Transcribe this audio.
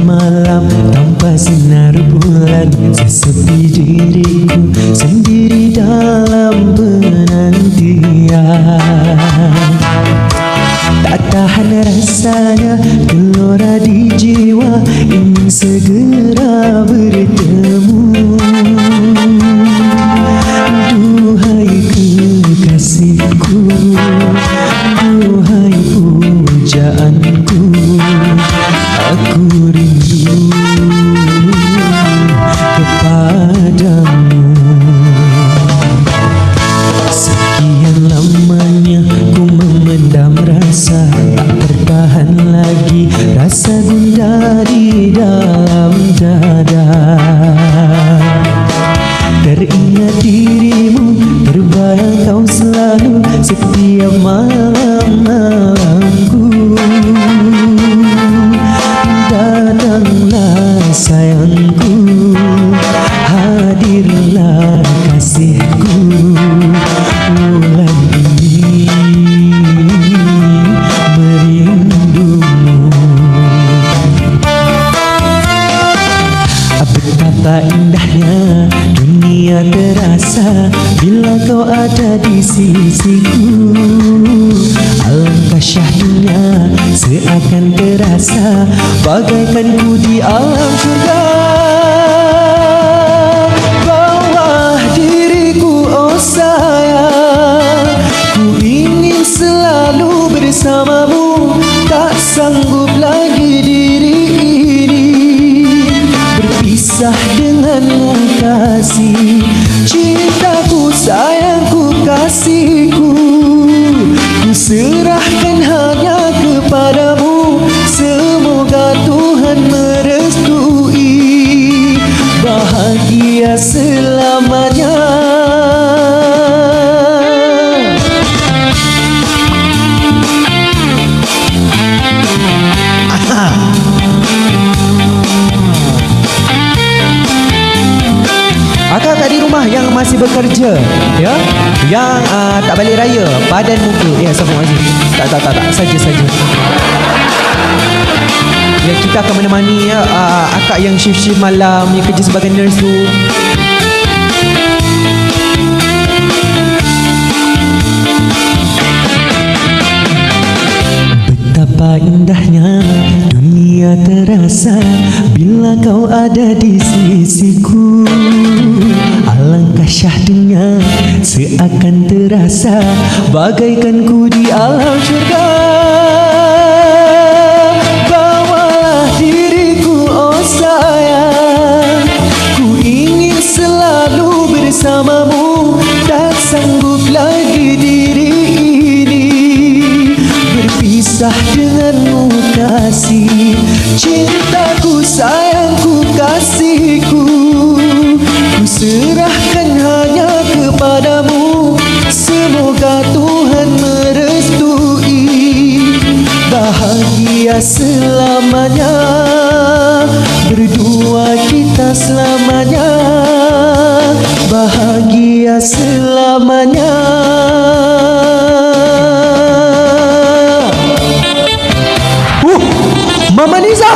malam tanpa sinar bulan, sesepi diriku sendiri dalam penantian. Tak tahan rasanya, gelora di jiwa, ingin segera bertemu. Duhai kekasihku, duhai pujaanku, aku rindu kepadamu. Sekian lamanya ku memendam rasa, tak tertahan lagi rasa gundah di dalam dada. Teringat dirimu, terbayang kau selalu setiap malam-malamku. Datanglah sayangku, hadirlah kasihku, bulan ini merindumu. Betapa indahnya dunia terasa bila kau ada di sisiku. Alangkah syahdunya seakan terasa bagaikan ku di alam surga. Bawah diriku oh sayang, ku ingin selalu bersamamu. Tak sanggup lagi diri ini berpisah denganmu kasih. Cintaku, sayangku, kasihku, ku serahkan hanya kepadamu. Semoga Tuhan merestui, bahagia selamanya. Akak-akak di rumah yang masih bekerja, ya, yang tak balik raya, padan muka, ya, sambung lagi. Tak, saja. Ya, kita akan menemani ya, akak yang shift malam, yang kerja sebagai nurse tu. Betapa indahnya dunia terasa bila kau ada di sisiku. Alangkah syahdunya seakan terasa bagaikan ku di alam syurga. Bawalah diriku oh sayang, ku ingin selalu bersamamu. Tak sanggup lagi diri ini berpisah denganmu kasih. Cintaku, sayangku, kasihku, ku serahkan hanya kepadamu. Semoga Tuhan merestui, bahagia selamanya. Berdua kita selamanya, bahagia selamanya. Mama Niza.